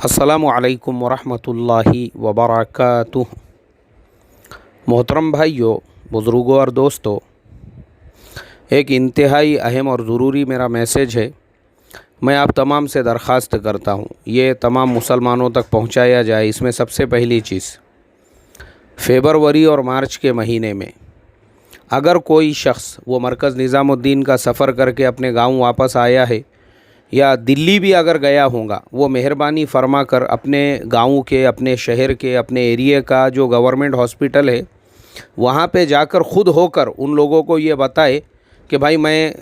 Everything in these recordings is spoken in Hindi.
अस्सलामु अलैकुम वरहमतुल्लाहि वबरकातुह। मोहतरम भाइयों, बुज़ुर्गों और दोस्तों, एक इंतहाई अहम और ज़रूरी मेरा मैसेज है। मैं आप तमाम से दरख्वास्त करता हूँ ये तमाम मुसलमानों तक पहुँचाया जाए। इसमें सबसे पहली चीज़, फरवरी और मार्च के महीने में अगर कोई शख्स वो मरकज़ निज़ामुद्दीन का सफ़र करके अपने गाँव वापस आया है या दिल्ली भी अगर गया होगा, वो मेहरबानी फरमा कर अपने गाँव के, अपने शहर के, अपने एरिया का जो गवर्नमेंट हॉस्पिटल है वहाँ पे जाकर ख़ुद होकर उन लोगों को ये बताए कि भाई मैं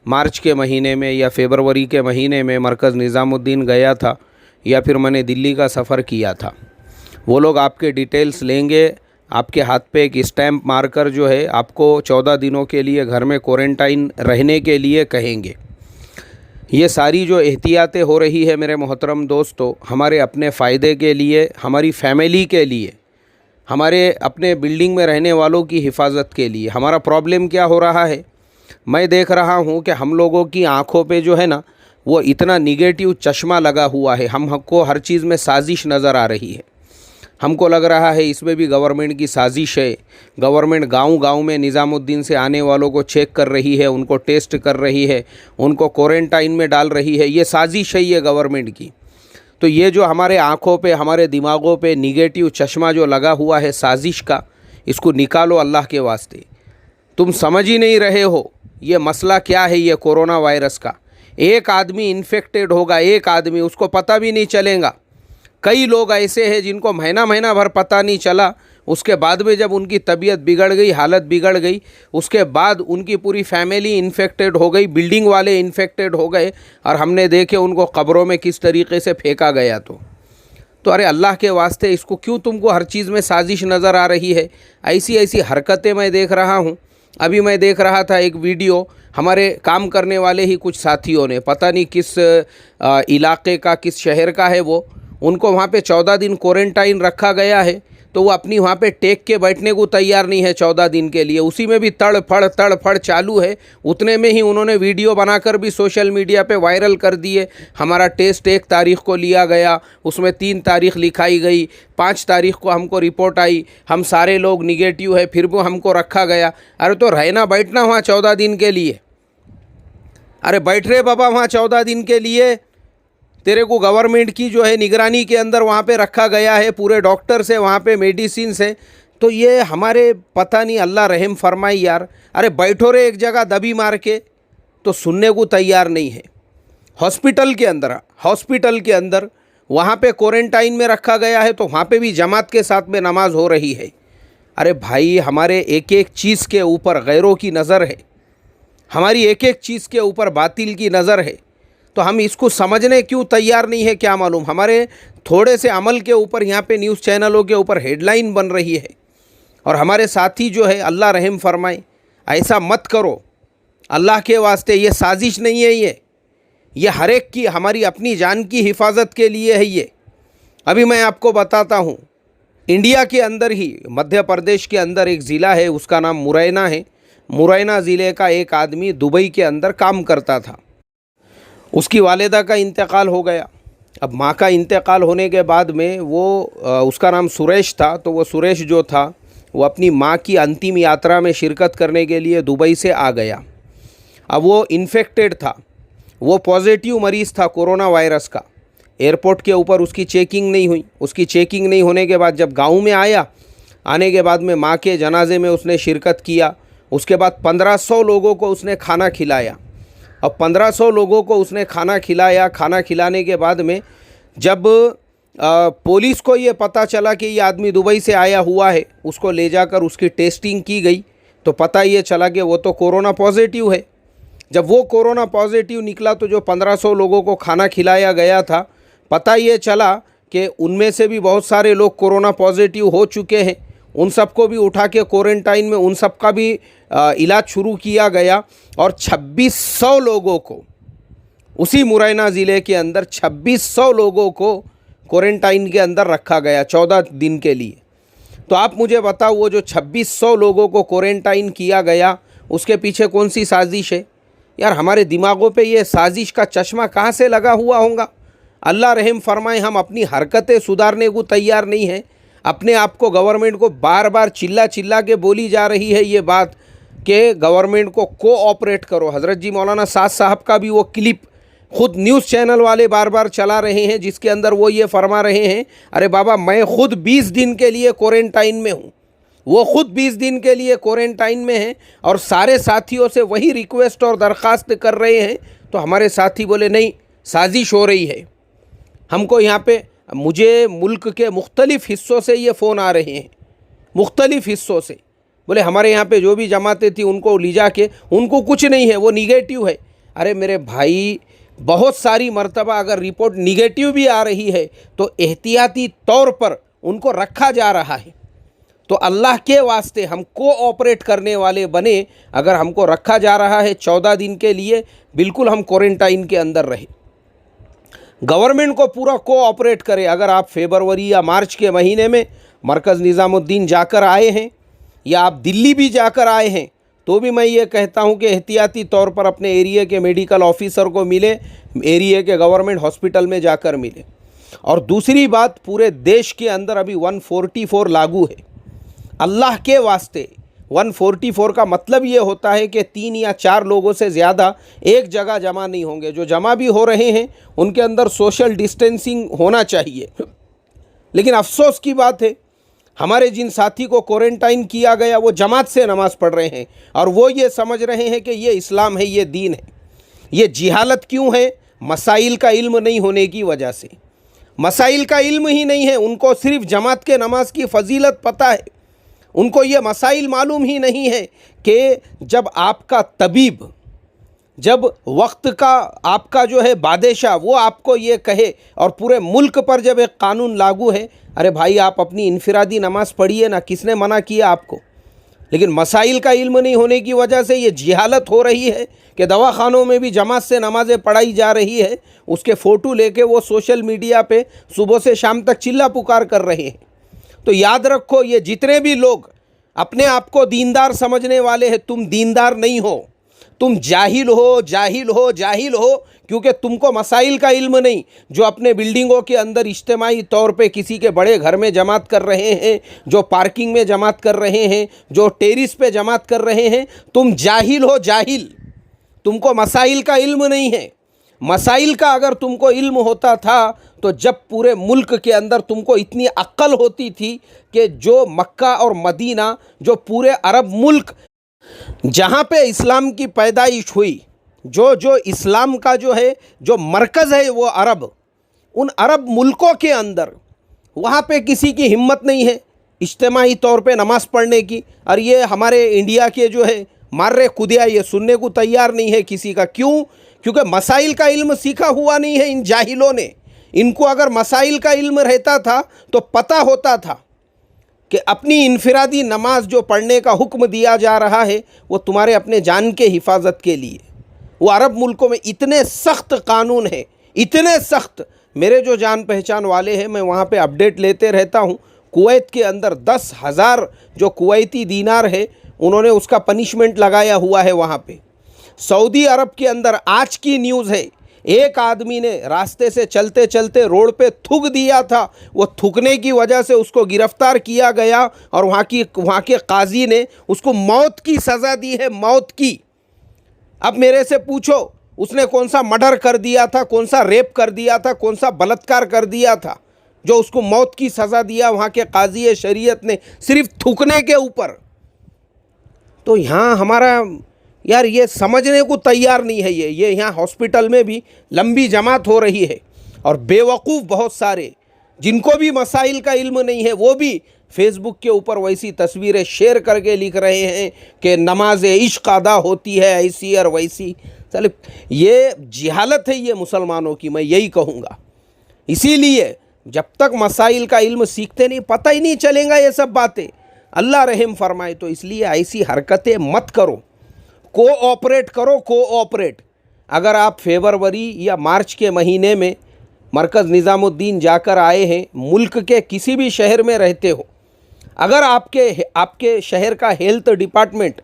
मार्च के महीने में या फरवरी के महीने में मरकज़ निज़ामुद्दीन गया था या फिर मैंने दिल्ली का सफ़र किया था। वो लोग आपके डिटेल्स लेंगे, आपके हाथ पे एक स्टैम्प मारकर जो है आपको 14 दिनों के लिए घर में क्वारंटाइन रहने के लिए कहेंगे। ये सारी जो एहतियातें हो रही है मेरे मोहतरम दोस्तों, हमारे अपने फ़ायदे के लिए, हमारी फैमिली के लिए, हमारे अपने बिल्डिंग में रहने वालों की हिफाजत के लिए। हमारा प्रॉब्लम क्या हो रहा है, मैं देख रहा हूँ कि हम लोगों की आँखों पे जो है ना वो इतना निगेटिव चश्मा लगा हुआ है। हमको हर चीज़ में साजिश नज़र आ रही है। हमको लग रहा है इसमें भी गवर्नमेंट की साजिश है। गवर्नमेंट गांव-गांव में निज़ामुद्दीन से आने वालों को चेक कर रही है, उनको टेस्ट कर रही है, उनको क्वारंटाइन में डाल रही है। ये साजिश है ये गवर्नमेंट की। तो ये जो हमारे आँखों पे, हमारे दिमागों पे निगेटिव चश्मा जो लगा हुआ है साजिश का, इसको निकालो अल्लाह के वास्ते। तुम समझ ही नहीं रहे हो ये मसला क्या है। ये कोरोना वायरस का एक आदमी इन्फेक्टेड होगा, एक आदमी, उसको पता भी नहीं चलेगा। कई लोग ऐसे हैं जिनको महीना महीना भर पता नहीं चला, उसके बाद में जब उनकी तबीयत बिगड़ गई, हालत बिगड़ गई, उसके बाद उनकी पूरी फैमिली इन्फेक्टेड हो गई, बिल्डिंग वाले इन्फेक्टेड हो गए और हमने देखे उनको कब्रों में किस तरीके से फेंका गया। तो अरे अल्लाह के वास्ते, इसको क्यों तुमको हर चीज़ में साजिश नज़र आ रही है। ऐसी ऐसी हरकतें मैं देख रहा हूँ। अभी मैं देख रहा था एक वीडियो, हमारे काम करने वाले ही कुछ साथियों ने, पता नहीं किस इलाके का, किस शहर का है वो, उनको वहाँ पे 14 दिन क्वारंटाइन रखा गया है। तो वो अपनी वहाँ पे टेक के बैठने को तैयार नहीं है 14 दिन के लिए। उसी में भी तड़फड़ चालू है। उतने में ही उन्होंने वीडियो बनाकर भी सोशल मीडिया पे वायरल कर दिए। हमारा टेस्ट 1 तारीख़ को लिया गया, उसमें 3 तारीख़ लिखाई गई, 5 तारीख़ को हमको रिपोर्ट आई, हम सारे लोग निगेटिव है, फिर वो हमको रखा गया। अरे तो रहना बैठना वहाँ 14 दिन के लिए। अरे बैठ रहे बाबा वहाँ 14 दिन के लिए, तेरे को गवर्नमेंट की जो है निगरानी के अंदर वहाँ पे रखा गया है, पूरे डॉक्टर से, वहाँ पे मेडिसिन से। तो ये हमारे पता नहीं, अल्लाह रहम फरमाई यार। अरे बैठो रे एक जगह दबी मार के, तो सुनने को तैयार नहीं है। हॉस्पिटल के अंदर वहाँ पे क्वारंटाइन में रखा गया है, तो वहाँ पे भी जमात के साथ में नमाज हो रही है। अरे भाई, हमारे एक एक चीज़ के ऊपर गैरों की नज़र है, हमारी एक एक चीज़ के ऊपर बातिल की नज़र है। तो हम इसको समझने क्यों तैयार नहीं है, क्या मालूम। हमारे थोड़े से अमल के ऊपर यहाँ पे न्यूज़ चैनलों के ऊपर हेडलाइन बन रही है। और हमारे साथी जो है, अल्लाह रहम फरमाए, ऐसा मत करो अल्लाह के वास्ते। ये साजिश नहीं है, ये हर एक की, हमारी अपनी जान की हिफाजत के लिए है ये। अभी मैं आपको बताता हूँ, इंडिया के अंदर ही मध्य प्रदेश के अंदर एक ज़िला है, उसका नाम मुरैना है। मुरैना ज़िले का एक आदमी दुबई के अंदर काम करता था। उसकी वालिदा का इंतकाल हो गया। अब माँ का इंतकाल होने के बाद में वो उसका नाम सुरेश था। तो वो सुरेश जो था वो अपनी माँ की अंतिम यात्रा में शिरकत करने के लिए दुबई से आ गया। अब वो इन्फेक्टेड था, वो पॉजिटिव मरीज़ था कोरोना वायरस का। एयरपोर्ट के ऊपर उसकी चेकिंग नहीं हुई। उसकी चेकिंग नहीं होने के बाद जब गाँव में आया, आने के बाद में माँ के जनाजे में उसने शिरकत किया। उसके बाद 1500 लोगों को उसने खाना खिलाया। अब 1500 लोगों को उसने खाना खिलाया। खाना खिलाने के बाद में जब पुलिस को ये पता चला कि ये आदमी दुबई से आया हुआ है, उसको ले जाकर उसकी टेस्टिंग की गई, तो पता ये चला कि वो तो कोरोना पॉजिटिव है। जब वो कोरोना पॉजिटिव निकला तो जो 1500 लोगों को खाना खिलाया गया था, पता ये चला कि उनमें से भी बहुत सारे लोग कोरोना पॉजिटिव हो चुके हैं। उन सबको भी उठा के क्वारंटाइन में उन सब का भी इलाज शुरू किया गया। और 2600 लोगों को, उसी मुरैना ज़िले के अंदर 2600 लोगों को क्वारंटाइन के अंदर रखा गया 14 दिन के लिए। तो आप मुझे बताओ, वो जो 2600 लोगों को क्वारंटाइन किया गया, उसके पीछे कौन सी साजिश है यार। हमारे दिमागों पे ये साजिश का चश्मा कहाँ से लगा हुआ होगा। अल्लाह रहम फरमाए, हम अपनी हरकतें सुधारने को तैयार नहीं हैं। अपने आप को गवर्नमेंट को बार बार चिल्ला चिल्ला के बोली जा रही है ये बात कि गवर्नमेंट को कोऑपरेट करो। हज़रत जी मौलाना साद साहब का भी वो क्लिप ख़ुद न्यूज़ चैनल वाले बार बार चला रहे हैं, जिसके अंदर वो ये फरमा रहे हैं, अरे बाबा मैं ख़ुद 20 दिन के लिए क्वारंटाइन में हूँ। वो ख़ुद 20 दिन के लिए क्वारंटाइन में हैं और सारे साथियों से वही रिक्वेस्ट और दरख्वास्त कर रहे हैं। तो हमारे साथी बोले नहीं, साजिश हो रही है। हमको यहाँ पे, मुझे मुल्क के मुख्तलिफ़ हिस्सों से ये फ़ोन आ रहे हैं, मुख्तलिफ़ हिस्सों से। बोले हमारे यहाँ पे जो भी जमातें थी उनको ले जा के, उनको कुछ नहीं है, वो निगेटिव है। अरे मेरे भाई, बहुत सारी मर्तबा अगर रिपोर्ट निगेटिव भी आ रही है तो एहतियाती तौर पर उनको रखा जा रहा है। तो अल्लाह के वास्ते हम कोऑपरेट करने वाले बने। अगर हमको रखा जा रहा है 14 दिन के लिए, बिल्कुल हम क्वारंटाइन के अंदर रहे। गवर्नमेंट को पूरा कोऑपरेट करे। अगर आप फरवरी या मार्च के महीने में मरकज़ निज़ामुद्दीन जाकर आए हैं या आप दिल्ली भी जाकर आए हैं, तो भी मैं ये कहता हूँ कि एहतियाती तौर पर अपने एरिया के मेडिकल ऑफिसर को मिले, एरिया के गवर्नमेंट हॉस्पिटल में जाकर मिले। और दूसरी बात, पूरे देश के अंदर अभी 144 लागू है। अल्लाह के वास्ते 144 का मतलब ये होता है कि 3 या 4 लोगों से ज़्यादा एक जगह जमा नहीं होंगे। जो जमा भी हो रहे हैं उनके अंदर सोशल डिस्टेंसिंग होना चाहिए। लेकिन अफसोस की बात है, हमारे जिन साथी को क्वारंटाइन किया गया वो जमात से नमाज़ पढ़ रहे हैं और वो ये समझ रहे हैं कि ये इस्लाम है, ये दीन है। ये जिहालत क्यों है? मसाइल का इल्म नहीं होने की वजह से। मसाइल का इल्म ही नहीं है, उनको सिर्फ जमात के नमाज की फ़जीलत पता है। उनको ये मसाइल मालूम ही नहीं है कि जब आपका तबीब, जब वक्त का आपका जो है बादशाह, वो आपको ये कहे और पूरे मुल्क पर जब एक कानून लागू है, अरे भाई आप अपनी इनफिरादी नमाज़ पढ़िए ना, किसने मना किया आपको? लेकिन मसाइल का इल्म नहीं होने की वजह से ये जिहालत हो रही है कि दवाखानों में भी जमात से नमाज़ें पढ़ाई जा रही है। उसके फ़ोटो लेके वो सोशल मीडिया पे सुबह से शाम तक चिल्ला पुकार कर रहे हैं। तो याद रखो, ये जितने भी लोग अपने आप को दीनदार समझने वाले हैं, तुम दीनदार नहीं हो, तुम जाहिल हो, जाहिल हो, जाहिल हो, क्योंकि तुमको मसाइल का इल्म नहीं। जो अपने बिल्डिंगों के अंदर इज्तिमाई तौर पे किसी के बड़े घर में जमात कर रहे हैं, जो पार्किंग में जमात कर रहे हैं, जो टेरिस पे जमात कर रहे हैं, तुम जाहिल हो, जाहिल। तुमको मसाइल का इल्म नहीं है। मसाइल का अगर तुमको इल्म होता था तो जब पूरे मुल्क के अंदर तुमको इतनी अक्ल होती थी कि जो मक्का और मदीना, जो पूरे अरब मुल्क जहाँ पे इस्लाम की पैदाइश हुई, जो इस्लाम का जो है जो मरकज़ है वो अरब, उन अरब मुल्कों के अंदर वहाँ पे किसी की हिम्मत नहीं है इज्तिमाई तौर पे नमाज़ पढ़ने की। और ये हमारे इंडिया के जो है मार्रे खुदिया ये सुनने को तैयार नहीं है किसी का। क्यों? क्योंकि मसाइल का इल्म सीखा हुआ नहीं है इन जाहिलों ने। इनको अगर मसाइल का इल्म रहता था तो पता होता था कि अपनी इनफिरादी नमाज जो पढ़ने का हुक्म दिया जा रहा है वो तुम्हारे अपने जान के हिफाजत के लिए। वो अरब मुल्कों में इतने सख्त कानून हैं, इतने सख्त। मेरे जो जान पहचान वाले हैं, मैं वहाँ पे अपडेट लेते रहता हूँ। कुवैत के अंदर 10,000 जो कुवैती दीनार है, उन्होंने उसका पनिशमेंट लगाया हुआ है वहाँ पे। सऊदी अरब के अंदर आज की न्यूज़ है, एक आदमी ने रास्ते से चलते चलते रोड पे थूक दिया था। वो थूकने की वजह से उसको गिरफ्तार किया गया और वहाँ के काजी ने उसको मौत की सज़ा दी है, मौत की। अब मेरे से पूछो उसने कौन सा मर्डर कर दिया था, कौन सा रेप कर दिया था, कौन सा बलात्कार कर दिया था जो उसको मौत की सज़ा दिया वहाँ के काजी शरीयत ने, सिर्फ थूकने के ऊपर। तो यहाँ हमारा यार ये समझने को तैयार नहीं है। ये यहाँ हॉस्पिटल में भी लंबी जमात हो रही है और बेवकूफ़ बहुत सारे जिनको भी मसाइल का इल्म नहीं है वो भी फेसबुक के ऊपर वैसी तस्वीरें शेयर करके लिख रहे हैं कि नमाज इश्क अदा होती है ऐसी और वैसी। चले, ये जिहालत है ये मुसलमानों की, मैं यही कहूँगा। इसीलिए जब तक मसाइल का इल्म सीखते नहीं, पता ही नहीं चलेगा ये सब बातें। अल्लाह रहम फरमाए। तो इसलिए ऐसी हरकतें मत करो, कोऑपरेट करो, कोऑपरेट। अगर आप फरवरी या मार्च के महीने में मरकज़ निज़ामुद्दीन जाकर आए हैं, मुल्क के किसी भी शहर में रहते हो, अगर आपके शहर का हेल्थ डिपार्टमेंट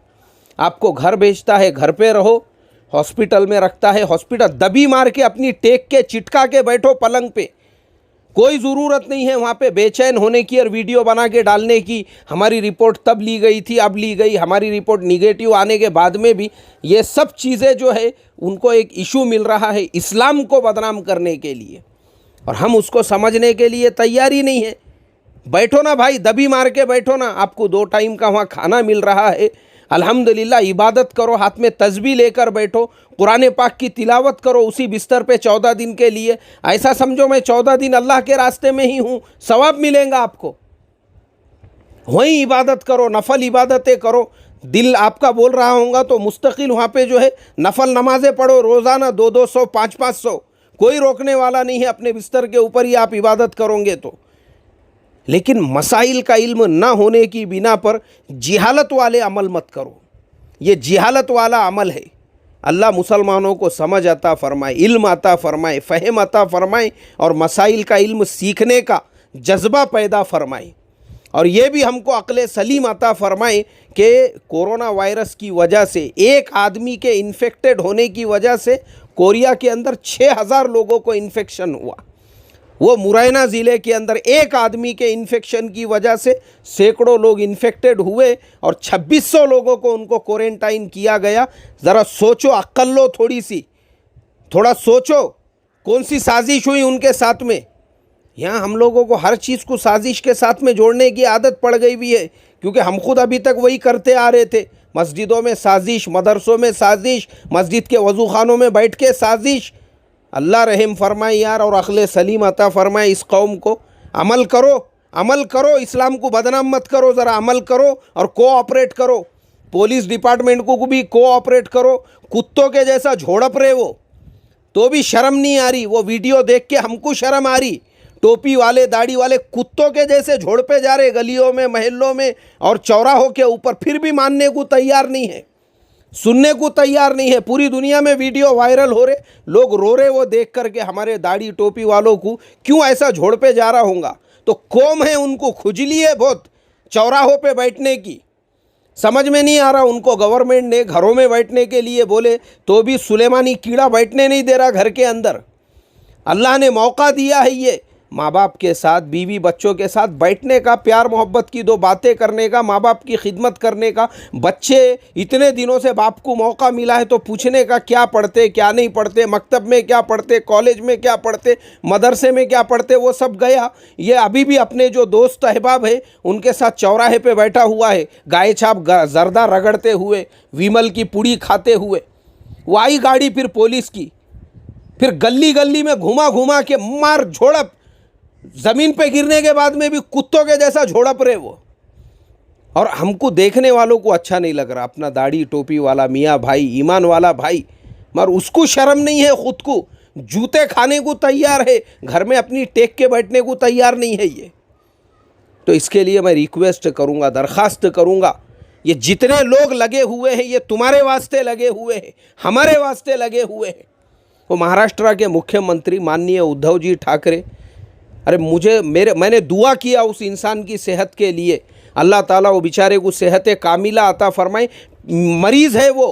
आपको घर भेजता है, घर पे रहो, हॉस्पिटल में रखता है, हॉस्पिटल दबी मार के अपनी टेक के चिटका के बैठो पलंग पे। कोई ज़रूरत नहीं है वहाँ पे बेचैन होने की और वीडियो बना के डालने की। हमारी रिपोर्ट तब ली गई थी, अब ली गई, हमारी रिपोर्ट निगेटिव आने के बाद में भी ये सब चीज़ें जो है उनको एक इशू मिल रहा है इस्लाम को बदनाम करने के लिए, और हम उसको समझने के लिए तैयार ही नहीं है। बैठो ना भाई, दबी मार के बैठो ना। आपको 2 टाइम का वहाँ खाना मिल रहा है, अल्हम्दुलिल्लाह, इबादत करो, हाथ में तस्बीह लेकर बैठो, कुरान पाक की तिलावत करो उसी बिस्तर पे 14 दिन के लिए। ऐसा समझो मैं 14 दिन अल्लाह के रास्ते में ही हूँ, सवाब मिलेगा आपको। वहीं इबादत करो, नफल इबादतें करो। दिल आपका बोल रहा होगा तो मुस्तकिल वहाँ पे जो है नफल नमाजें पढ़ो रोज़ाना 200-200, 500-500, कोई रोकने वाला नहीं है। अपने बिस्तर के ऊपर ही आप इबादत करोगे तो। लेकिन मसाइल का इल्म ना होने की बिना पर जिहालत वाले अमल मत करो। ये जिहालत वाला अमल है। अल्लाह मुसलमानों को समझ अता फरमाए, इल्म अता फरमाए, फ़हम अता फरमाए और मसाइल का इल्म सीखने का जज्बा पैदा फरमाए। और ये भी हमको अक्ल सलीम अता फरमाए कि कोरोना वायरस की वजह से एक आदमी के इन्फेक्टेड होने की वजह से कोरिया के अंदर 6000 लोगों को इन्फेक्शन हुआ। वो मुरैना ज़िले के अंदर एक आदमी के इन्फेक्शन की वजह से सैकड़ों लोग इन्फेक्टेड हुए और 2600 लोगों को उनको क्वारंटाइन किया गया। ज़रा सोचो, अक्ल लो थोड़ी सी, थोड़ा सोचो कौन सी साजिश हुई उनके साथ में। यहाँ हम लोगों को हर चीज़ को साजिश के साथ में जोड़ने की आदत पड़ गई भी है, क्योंकि हम खुद अभी तक वही करते आ रहे थे। मस्जिदों में साजिश, मदरसों में साजिश, मस्जिद के वज़ू खानों में बैठ के साजिश। अल्लाह रहम फरमाए यार और अक्ल सलीम अता फरमाए इस कौम को। अमल करो, अमल करो, इस्लाम को बदनाम मत करो, ज़रा अमल करो और कोऑपरेट करो। पुलिस डिपार्टमेंट को भी कोऑपरेट करो। कुत्तों के जैसा झोड़प रहे वो तो भी शर्म नहीं आ रही। वो वीडियो देख के हमको शर्म आ रही। टोपी वाले, दाढ़ी वाले कुत्तों के जैसे झोड़पे जा रहे गलियों में, महल्लों में और चौराहों के ऊपर, फिर भी मानने को तैयार नहीं है, सुनने को तैयार नहीं है। पूरी दुनिया में वीडियो वायरल हो रहे, लोग रो रहे वो देख करके हमारे दाढ़ी टोपी वालों को क्यों ऐसा झोड़पे जा रहा होगा। तो कौम है, उनको खुजली है बहुत चौराहों पे बैठने की। समझ में नहीं आ रहा उनको। गवर्नमेंट ने घरों में बैठने के लिए बोले तो भी सुलेमानी कीड़ा बैठने नहीं दे रहा घर के अंदर। अल्लाह ने मौका दिया है ये माँ बाप के साथ, बीवी बच्चों के साथ बैठने का, प्यार मोहब्बत की 2 बातें करने का, माँ बाप की खिदमत करने का। बच्चे इतने दिनों से बाप को मौका मिला है तो पूछने का क्या पढ़ते क्या नहीं पढ़ते, मकतब में क्या पढ़ते, कॉलेज में क्या पढ़ते, मदरसे में क्या पढ़ते, वो सब गया। ये अभी भी अपने जो दोस्त अहबाब है उनके साथ चौराहे पे बैठा हुआ है, गाय छाप जर्दा रगड़ते हुए, विमल की पुड़ी खाते हुए। वो आई गाड़ी फिर पुलिस की, फिर गली गली में घुमा घुमा के मार झोड़प, ज़मीन पे गिरने के बाद में भी कुत्तों के जैसा झोड़प रहे वो। और हमको देखने वालों को अच्छा नहीं लग रहा। अपना दाढ़ी टोपी वाला मियाँ भाई, ईमान वाला भाई, मगर उसको शर्म नहीं है, ख़ुद को जूते खाने को तैयार है, घर में अपनी टेक के बैठने को तैयार नहीं है ये। तो इसके लिए मैं रिक्वेस्ट करूँगा, दरख्वास्त करूँगा, ये जितने लोग लगे हुए हैं ये तुम्हारे वास्ते लगे हुए हैं, हमारे वास्ते लगे हुए हैं। वो महाराष्ट्र के मुख्यमंत्री माननीय उद्धव जी ठाकरे, अरे मैंने दुआ किया उस इंसान की सेहत के लिए, अल्लाह ताला वो बेचारे को सेहत कामिला अता फरमाए। मरीज़ है वो,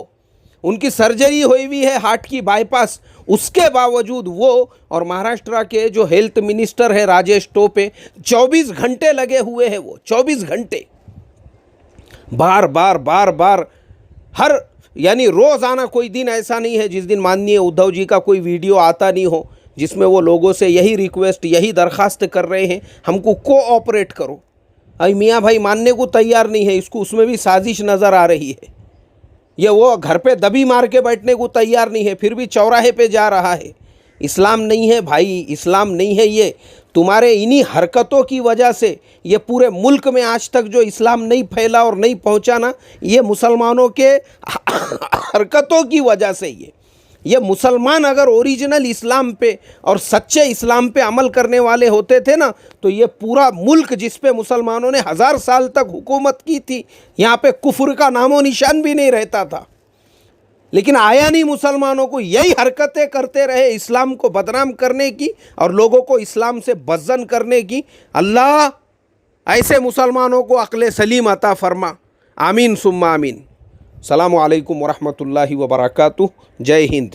उनकी सर्जरी हुई हुई है हार्ट की बाईपास, उसके बावजूद वो और महाराष्ट्र के जो हेल्थ मिनिस्टर है राजेश टोपे 24 घंटे लगे हुए हैं। वो 24 घंटे बार बार हर, यानी रोज़ाना कोई दिन ऐसा नहीं है जिस दिन माननीय उद्धव जी का कोई वीडियो आता नहीं हो जिसमें वो लोगों से यही रिक्वेस्ट, यही दरख्वास्त कर रहे हैं, हमको कोऑपरेट करो। अरे मियाँ भाई मानने को तैयार नहीं है, इसको उसमें भी साजिश नज़र आ रही है। ये वो घर पे दबी मार के बैठने को तैयार नहीं है, फिर भी चौराहे पे जा रहा है। इस्लाम नहीं है भाई, इस्लाम नहीं है ये। तुम्हारे इन्हीं हरकतों की वजह से ये पूरे मुल्क में आज तक जो इस्लाम नहीं फैला और नहीं पहुँचा ना, ये मुसलमानों के हरकतों की वजह से। ये मुसलमान अगर ओरिजिनल इस्लाम पे और सच्चे इस्लाम पे अमल करने वाले होते थे ना, तो ये पूरा मुल्क जिस पे मुसलमानों ने 1000 साल तक हुकूमत की थी, यहाँ पे कुफ्र का नामो निशान भी नहीं रहता था। लेकिन आया नहीं, मुसलमानों को यही हरकतें करते रहे इस्लाम को बदनाम करने की और लोगों को इस्लाम से बज़्ज़न करने की। अल्लाह ऐसे मुसलमानों को अक्ल सलीम अता फरमा। आमीन सुम्मा आमीन। सलामु अलैकुम वरहमतुल्लाहि वबरकातुहू। जय हिंद।